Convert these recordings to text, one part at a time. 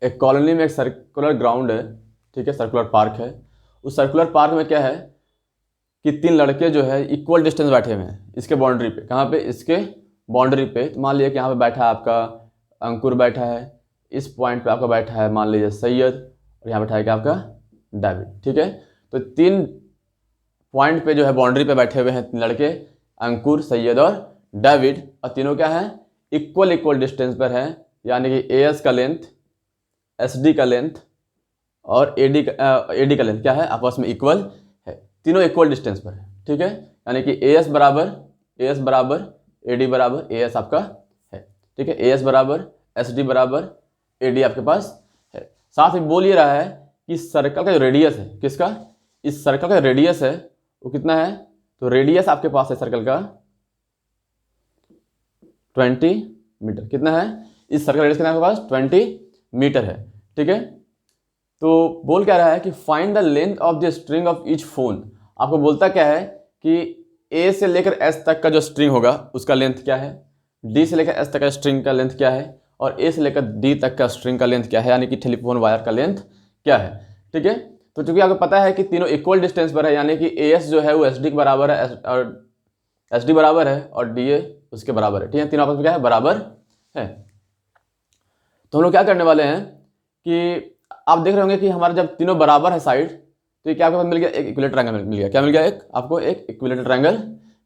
एक कॉलोनी में एक सर्कुलर ग्राउंड है, ठीक है, सर्कुलर पार्क है। उस सर्कुलर पार्क में क्या है कि 3 लड़के जो है इक्वल डिस्टेंस बैठे हुए हैं इसके बाउंड्री पे। कहाँ पे? इसके बाउंड्री पे। तो मान लीजिए कि यहाँ पे बैठा है आपका अंकुर बैठा है, इस पॉइंट पे आपका बैठा है मान लीजिए सैयद, और यहाँ बैठा है क्या आपका डेविड, ठीक है। तो 3 पॉइंट पे जो है बाउंड्री पे बैठे हुए हैं 3 लड़के, अंकुर, सैयद और डेविड, और तीनों क्या है इक्वल डिस्टेंस पर है। यानी कि एएस का लेंथ, एसडी का लेंथ और एडी का लेंथ क्या है आपस में इक्वल है, तीनों इक्वल डिस्टेंस पर है, ठीक है। यानी कि एएस बराबर एडी बराबर एएस आपका है, ठीक है। एएस बराबर एसडी बराबर एडी आपके पास है। साथ में बोल ये रहा है कि सर्कल का जो रेडियस है, किसका? इस सर्कल का रेडियस है वो कितना है? तो रेडियस आपके पास है सर्कल का 20 मीटर। कितना है? इस सर्कल रेडियस कितना आपके पास? 20 मीटर है, ठीक है। तो बोल क्या रहा है कि find the length of the string of each phone. आपको बोलता क्या है कि ए से लेकर एस तक का जो स्ट्रिंग होगा उसका लेंथ क्या है, डी से लेकर एस तक का स्ट्रिंग का लेंथ क्या है, और ए से लेकर डी तक का स्ट्रिंग का लेंथ क्या है, यानी कि टेलीफोन वायर का लेंथ क्या है, ठीक है। तो चूंकि आपको पता है कि तीनों इक्वल डिस्टेंस पर है, यानी कि ए एस जो है वो एस डी के बराबर है और एस डी बराबर है और डी ए उसके बराबर है, ठीक है। तीनों आपस में क्या है? बराबर है। तो हम लोग क्या करने वाले हैं कि आप देख रहे होंगे कि हमारा जब तीनों बराबर है साइड, तो ये क्या आपको मिल गया? एक इक्विलेटरल ट्रायंगल मिल गया। क्या मिल गया? आपको एक इक्विलेटरल ट्रायंगल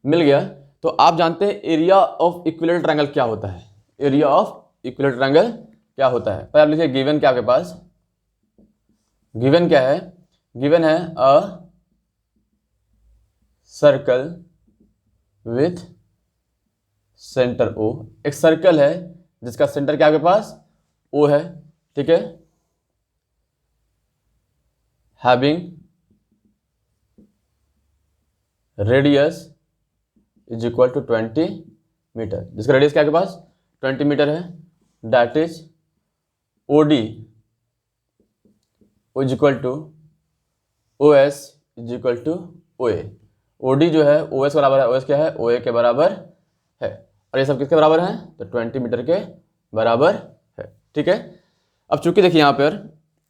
मिल गया। तो आप जानते हैं एरिया ऑफ इक्विलेटरल ट्रायंगल क्या होता है? एरिया ऑफ इक्विलेटरल ट्रायंगल क्या होता है? पहले आप लिखिए गिवन क्या आपके पास? गिवन क्या है? गिवन है a circle with centre O. एक सर्कल है जिसका सेंटर क्या आपके पास? ओ है, ठीक है। Having radius is equal to 20 metre, जिसका रेडियस क्या आपके पास? 20 मीटर है। That is OD is equal to OS is equal to OA। OD जो है OS बराबर है, OS क्या है? OA के बराबर है। और ये सब किसके बराबर है? तो 20 मीटर के बराबर है, ठीक है। अब चूंकि देखिए यहाँ पर,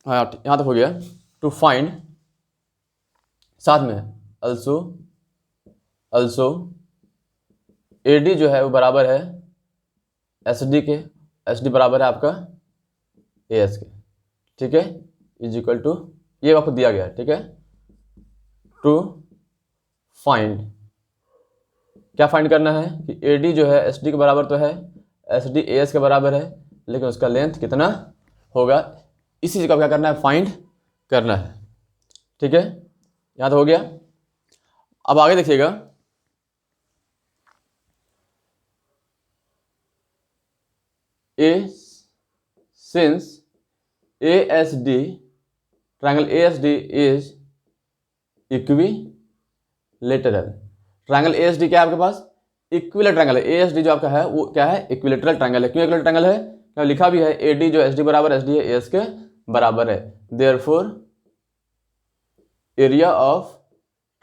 हाँ यहाँ तक हो गया। टू फाइंड, साथ में अल्सो AD जो है वो बराबर है SD के, SD बराबर है आपका AS के, ठीक है। इज इक्वल टू, ये आपको दिया गया है, ठीक है। टू फाइंड, क्या फाइंड करना है कि AD जो है SD के बराबर तो है, SD AS के बराबर है, लेकिन उसका लेंथ कितना होगा, इसी चीज का क्या करना है? फाइंड करना है, ठीक है। यहां तो हो गया। अब आगे देखिएगा, since ASD triangle ASD is equilateral. Triangle ASD क्या है आपके पास? इक्विलेटरल ट्रायंगल है। ASD जो आपका है वो क्या है? इक्विलेटरल ट्रायंगल है। क्यों इक्विलेटरल ट्रायंगल है? क्या लिखा भी है? AD जो SD बराबर SD है AS के बराबर है। Therefore area of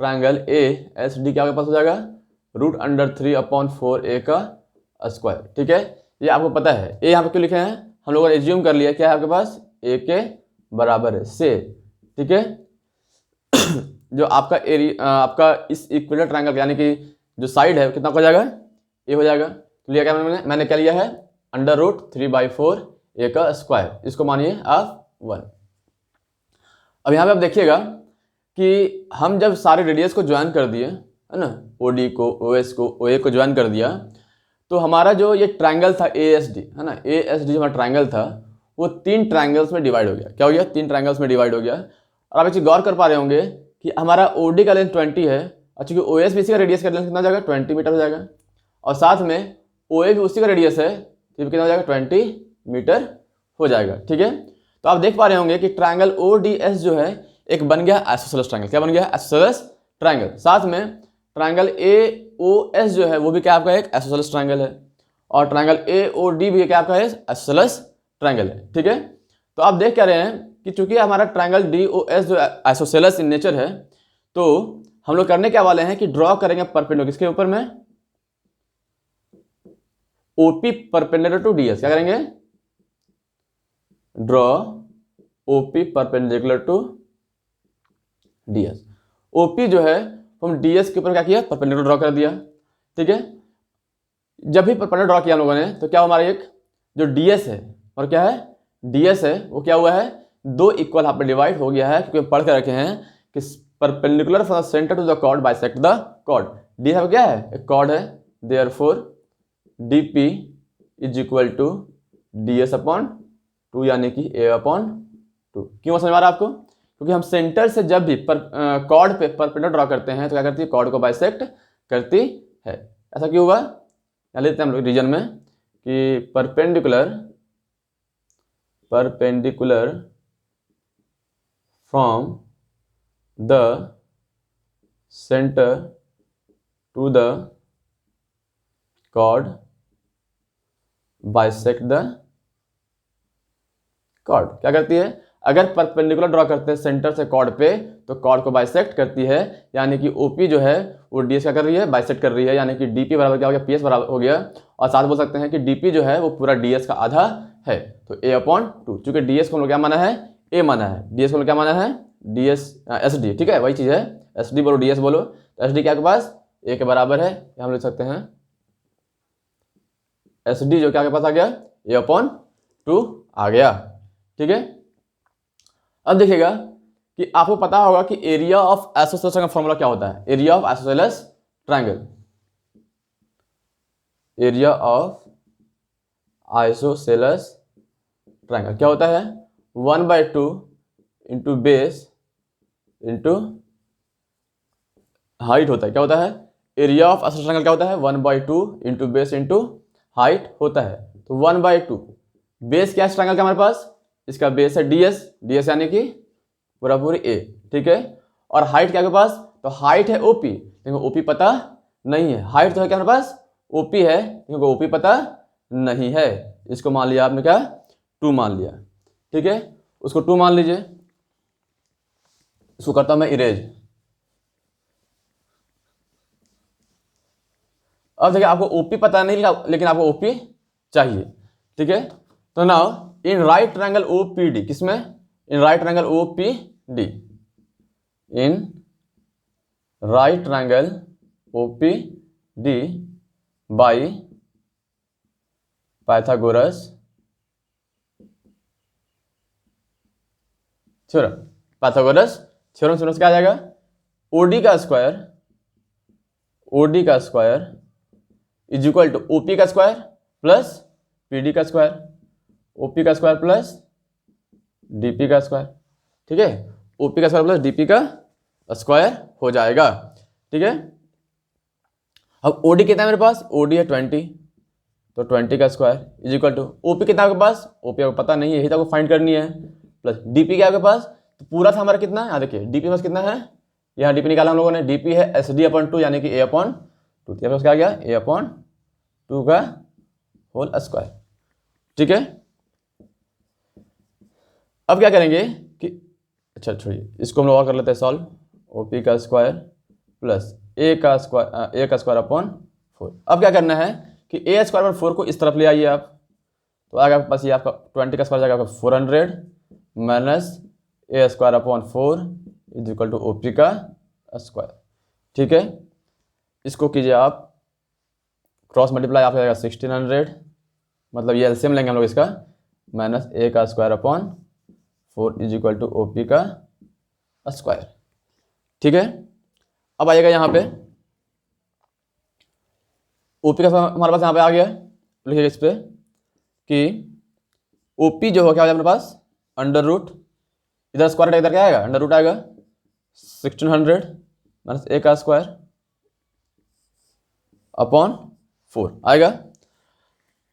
triangle ASD क्या आपके पास हो जाएगा? √3/4 A का स्क्वायर, ठीक है। ये आपको पता है। ए यहाँ पे क्यों लिखे हैं? हम लोगों ने एज्यूम कर लिया क्या है आपके पास? A के बराबर है से, ठीक है। जो आपका एरिया, आपका इस इक्विलेटरल ट्रायंगल यानी कि जो साइड है कितना हो जाएगा? A हो जाएगा। तो लिया क्या मैंने क्या लिया है? √3/4 A का स्क्वायर। इसको मानिए आप 1। अब यहाँ पे आप देखिएगा कि हम जब सारे रेडियस को ज्वाइन कर दिए, है ना, OD को, OS को, OA को ज्वाइन कर दिया, तो हमारा जो ये ट्रायंगल था ASD, है ना, ASD जो हमारा ट्रायंगल था वो 3 ट्रायंगल्स में डिवाइड हो गया। क्या हो गया? 3 ट्रायंगल्स में डिवाइड हो गया। और आप एक चीज गौर कर पा रहे होंगे कि हमारा OD का लेंथ 20 है, और चूंकि OS भी इसी का रेडियस का लेंथ कितना हो जाएगा? 20 मीटर हो जाएगा। और साथ में OA भी उसी का रेडियस है, तो कितना हो जाएगा? 20 मीटर हो जाएगा, ठीक है। तो आप देख पा रहे होंगे कि ट्रायंगल ODS जो है एक बन गया आइसोसेलेस ट्रायंगल। क्या बन गया? Isosceles triangle. साथ में ट्रायंगल AOS जो है वो भी क्या आपका एक आइसोसेलेस ट्रायंगल है, और ट्रायंगल AOD भी क्या आपका है? आइसोसेलेस ट्रायंगल है, ठीक है। तो आप देख क्या रहे हैं कि चूंकि हमारा ट्रायंगल DOS जो आइसोसेलेस इन नेचर है, तो हम लोग करने क्या वाले हैं कि ड्रॉ करेंगे परपेंडिकुलर किसके ऊपर में? OP perpendicular to DS। क्या करेंगे? Draw OP perpendicular to DS. OP जो है हम डीएस के ऊपर क्या किया, परपेंडिकुलर ड्रॉ कर दिया। ठीक है, जब भी परपेंडिकुलर ड्रॉ किया हम लोगों ने तो क्या हमारा एक जो डीएस है और क्या है डीएस है वो क्या हुआ है, दो इक्वल हाफ में डिवाइड हो गया है, क्योंकि पढ़ के रखे हैं कि perpendicular from the centre to the chord bisect the chord. D है क्या है, एक कॉर्ड है, therefore DP is equal to DS upon 2 यानी कि ए अपॉन 2। क्यों समझ में आ रहा है आपको, क्योंकि हम सेंटर से जब भी कॉर्ड पे परपेंडिकुलर ड्रॉ करते हैं तो क्या करती है, कॉर्ड को बाइसेक्ट करती है। ऐसा क्यों हुआ, यहाँ लेते हैं हम लोग रीजन में कि perpendicular from the centre to the chord bisect the chord. क्या करती है, अगर परपेंडिकुलर ड्रॉ करते हैं सेंटर से कॉर्ड पे तो कॉर्ड को बाइसेक्ट करती है, यानी कि ओपी जो है वो डीएस क्या कर रही है, बाइसेक्ट कर रही है, यानी कि डीपी बराबर क्या हो गया, पीएस बराबर हो गया। और साथ बोल सकते हैं कि डीपी जो है वो पूरा डीएस का आधा है, तो ए अपॉन 2। चूंकि डीएस को हम लोग क्या माना है, ए माना है, डीएस को हम लोग क्या माना है, डीएस एस डी। ठीक है, वही चीज़ है, एस डी बोलो डीएस बोलो, तो एस डी क्या के पास ए के बराबर है, हम लिख सकते हैं एस डी जो क्या के पास आ गया, ए अपॉन 2 आ गया। ठीक है, अब देखिएगा कि आपको पता होगा कि एरिया ऑफ आइसोसेलेस का फॉर्मूला क्या होता है, area of isosceles triangle, area of isosceles triangle क्या होता है, 1/2 इंटू बेस इंटू हाइट होता है। क्या होता है, एरिया ऑफ आइसोसेलेस ट्रायंगल क्या होता है, 1/2 इंटू बेस इंटू हाइट होता है। तो 1/2 बेस क्या है ट्रायंगल का हमारे पास, इसका बेस है डीएस, डीएस यानी कि पूरा पूरी ए। ठीक है, और हाइट क्या के पास, तो हाइट है ओपी, लेकिन ओपी पता नहीं है। हाइट तो है क्या हमारे पास, ओपी है, क्योंकि ओपी पता नहीं है। इसको मान लिया आपने क्या, 2 मान लिया। ठीक है, उसको 2 मान लीजिए, इसको करता हूं मैं इरेज। अब देखिए आपको ओपी पता नहीं लेकिन आपको ओपी चाहिए। ठीक है, तो now in right triangle OPD, किसमें, in right triangle OPD, in right triangle OPD by Pythagoras theorem. Pythagoras theorem से क्या आ जाएगा, ओडी का square is equal to OP का स्क्वायर प्लस पीडी का स्क्वायर, ओपी का स्क्वायर प्लस डीपी का स्क्वायर। ठीक है, ओपी का स्क्वायर प्लस डीपी का स्क्वायर हो जाएगा। ठीक है, अब ओडी कितना है मेरे पास, ओडी है 20, तो 20 का square is equal to OP कितना है आपके पास, ओपी आपको पता नहीं है, यही तो आपको फाइंड करनी है, प्लस डीपी क्या आपके पास, तो पूरा था हमारा कितना, यहाँ देखिए डीपी पास कितना है, यहाँ डीपी निकाला हम लोगों ने, डीपी है एस डी अपॉन 2 यानी कि ए अपॉन 2, क्या आ गया, ए अपॉन 2 का होल स्क्वायर। ठीक है, अब क्या करेंगे कि अच्छा छोड़िए, इसको हम लोग और कर लेते हैं सॉल्व, ओपी का स्क्वायर प्लस ए का स्क्वायर अपॉन 4। अब क्या करना है कि ए स्क्वायर अपॉन 4 को इस तरफ ले आइए आप, तो आगे आपके पास ये आपका 20 का स्क्वायर जाएगा आपका 400 minus a square upon 4 is equal to OP का स्क्वायर। ठीक है, इसको कीजिए आप क्रॉस मल्टीप्लाई, आपका जाएगा 1600, मतलब ये एलसीएम लेंगे हम लोग इसका, माइनस ए का square upon 4 is equal to OP का स्क्वायर। ठीक है, अब आइएगा यहाँ पे ओपी का हमारे पास यहाँ पे आ गया, लिखिएगा इस पे कि ओपी जो हो क्या हो जाएगा मेरे पास, अंडर रूट, इधर स्क्वायर इधर क्या आएगा, अंडर रूट आएगा 1600 माइनस ए का स्क्वायर अपॉन 4 आएगा।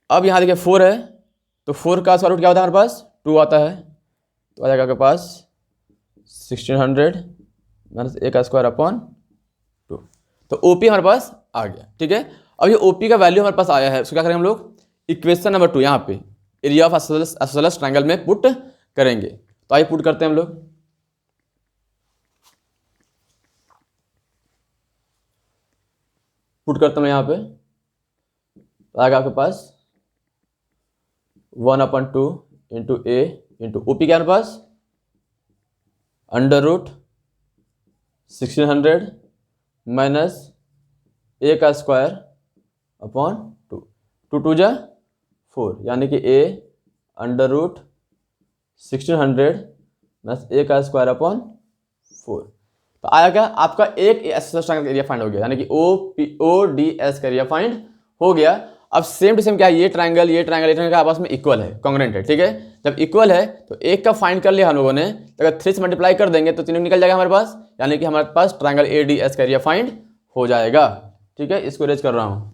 अब यहाँ देखिए 4 है, तो 4 का स्क्वायर रूट क्या होता है हमारे पास, 2 आता है, तो आ जाएगा आपके पास 1600 माइनस ए का स्क्वायर अपॉन 2, तो ओपी हमारे पास आ गया। ठीक है, अब ये ओपी का वैल्यू हमारे पास आया है, उसको क्या करेंगे हम लोग, इक्वेशन नंबर 2 यहाँ पे एरिया ऑफ आइसोसेलेस ट्रायंगल में पुट करेंगे। तो आइए पुट करते हैं हम लोग, पुट करता हूँ यहाँ पे, आएगा आपके पास 1/2 इंटू ए इंटू ओपी क्या है हमारे पास, अंडर रूट 1600 माइनस ए का स्क्वायर अपॉन 2, 2 जा 4, यानी कि ए अंडर रूट 1600 माइनस ए का स्क्वायर अपॉन 4। तो आया क्या, आपका एक एसोसिएटेड ट्रायंगल का एरिया फाइंड हो गया, यानी कि ओ डी एस का एरिया फाइंड हो गया। अब सेम टू सेम क्या है, ये ट्रायंगल ये ट्रायंगल आपस में इक्वल है, कॉन्ग्रुएंट है, ठीक है। जब इक्वल है तो एक का फाइंड कर लिया हम लोगों ने, तो अगर 3 से मल्टीप्लाई कर देंगे तो 3 निकल जाएगा हमारे पास, यानी कि हमारे पास ट्रायंगल ए डी एस का एरिया फाइंड हो जाएगा, ठीक है। इसको रेज कर रहा हूं।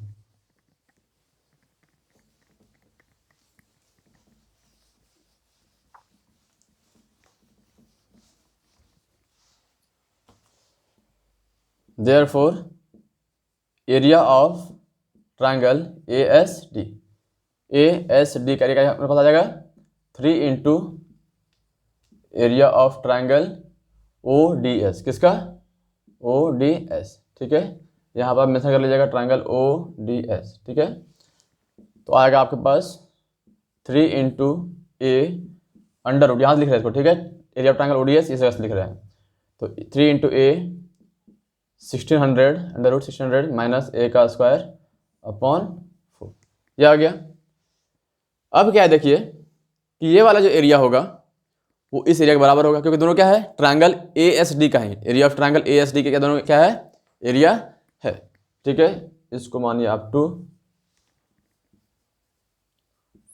Therefore, area of triangle ASD का एरिया मेरे पास आ जाएगा 3 into area of triangle ODS, किसका, ODS, ठीक है। यहाँ पर मेंशन कर लीजिएगा ट्रायंगल ODS, ठीक है। तो आएगा आपके पास 3 इंटू ए अंडर रूट, यहाँ से लिख रहे हैं इसको, ठीक है। एरिया ऑफ ट्रायंगल ODS इस जगह से लिख रहे हैं, तो 3 इंटू ए 1600 अंडर रूट 1600 माइनस ए का स्क्वायर अपॉन 4, ये आ गया। अब क्या है, देखिए कि ये वाला जो एरिया होगा वो इस एरिया के बराबर होगा, क्योंकि दोनों क्या है, ट्रायंगल ASD का है, एरिया ऑफ ट्रायंगल ASD के क्या दोनों क्या है, एरिया है, ठीक है। इसको मानिए up to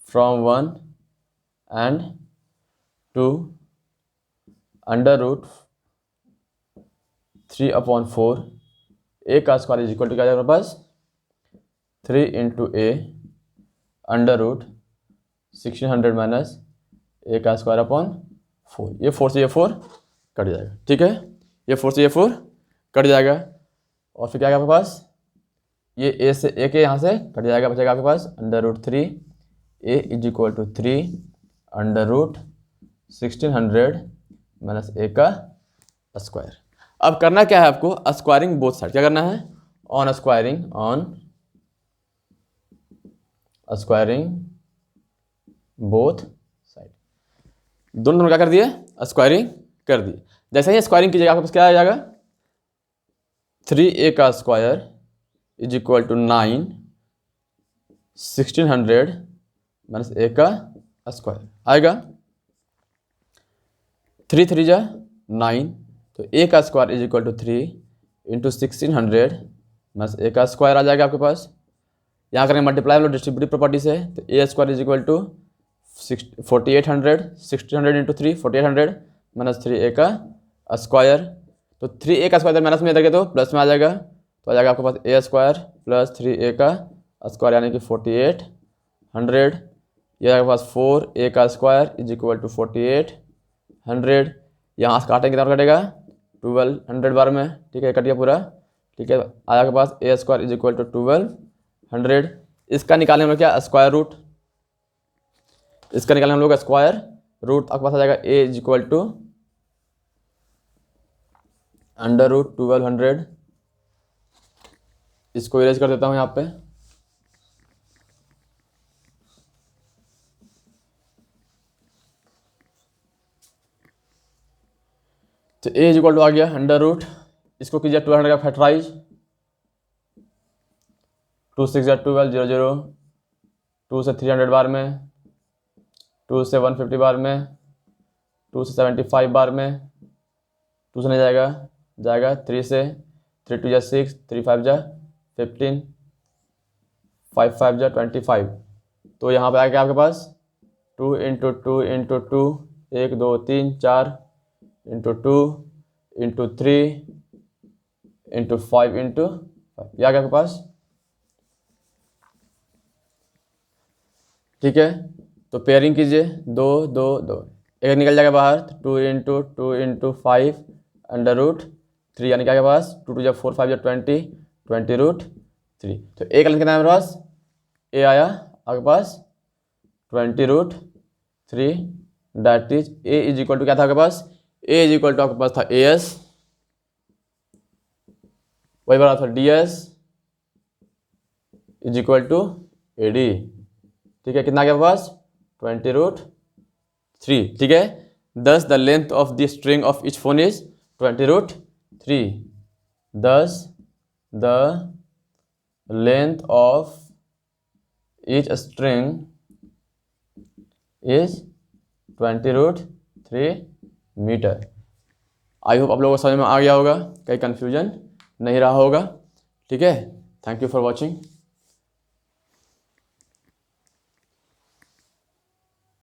from 1 and to under root 3 upon 4 a का स्क्वायर इज इक्वल टू क्या जाएगा हमारे पास, 3 into a under root 1600 minus ए का स्क्वायर अपॉन 4। ये 4 से ये 4 कट जाएगा, ठीक है। ये 4 से ये 4 कट जाएगा, और फिर क्या आपके पास, ये ए से ए के यहाँ से कट जाएगा, बचेगा आपके पास under root 3 a is equal to 3 under root 1600 minus ए का स्क्वायर। अब करना क्या है आपको, स्क्वायरिंग बोथ साइड, क्या करना है, ऑन स्क्वायरिंग बोथ साइड, दोनों क्या कर दिए, स्क्वायरिंग कर दिए। जैसे ही स्क्वायरिंग कीजिएगा आपके पास क्या आ जाएगा, 3a का square is equal to 9 1600 minus ए का स्क्वायर आएगा, 3 3 जा 9, तो ए का square is equal to 3 into 1600 minus ए का स्क्वायर आ जाएगा आपके पास। यहाँ करेंगे मल्टीप्लाई वाला डिस्ट्रीब्यूटिव प्रॉपर्टी से, तो a square is equal to 4800 1600 into 3 4800 minus 3a का स्क्वायर, तो 3a का स्क्वायर माइनस में देंगे तो प्लस में आ जाएगा, तो आ जाएगा आपके पास a स्क्वायर प्लस 3a का स्क्वायर यानी कि 4800, ये आपके पास 4a का स्क्वायर इज इक्वल टू 4800, यहाँ से काटेंगे कितना कटेगा 1200 बार में, ठीक है, कट गया पूरा, ठीक है। आया आपके पास a square is equal to 1200, इसका निकालें हम लोग क्या, स्क्वायर रूट, इसका निकालें हम लोग स्क्वायर रूट, आपके पास आ जाएगा a is equal to under root 1200, इसको इरेज कर देता हूँ यहाँ पे, तो a इज इक्वल टू आ गया अंडर रूट, इसको कीजिए 1200 का फैक्टराइज, 2 6 12 0 0, 2 से 300 बार में, 2 से 150 बार में, 2 से 75 बार में, 2 से नहीं जाएगा 3 से, 3 2 जा 6, 3 5 जा 15, 5 5 जा 25, तो यहाँ पे आएगा आपके पास 2 into 2 into 2 1 2 3 4 into 2 into 3 into 5 into 5, ये आ गया आपके पास, ठीक है। तो पेयरिंग कीजिए 2 2 2, एक निकल जाएगा बाहर, 2 इंटू 5 अंडर रूट 3, यानी क्या आपके पास 2 2 जा 4 5 जा 20 20 रूट 3, तो एक कितना है मेरे पास, ए आया आपके पास 20 root 3, that is a is equal to क्या था आपके पास, ए इज इक्वल टू आपके पास था एस, वही बड़ा था ds is equal to AD, ठीक है। कितना आपके पास 20 रूट 3, ठीक है। thus the length of the string of each phone is 20√3, thus the length of each string is 20√3 मीटर। आई होप आप लोगों को समझ में आ गया होगा, कहीं कन्फ्यूजन नहीं रहा होगा, ठीक है। Thank you for watching.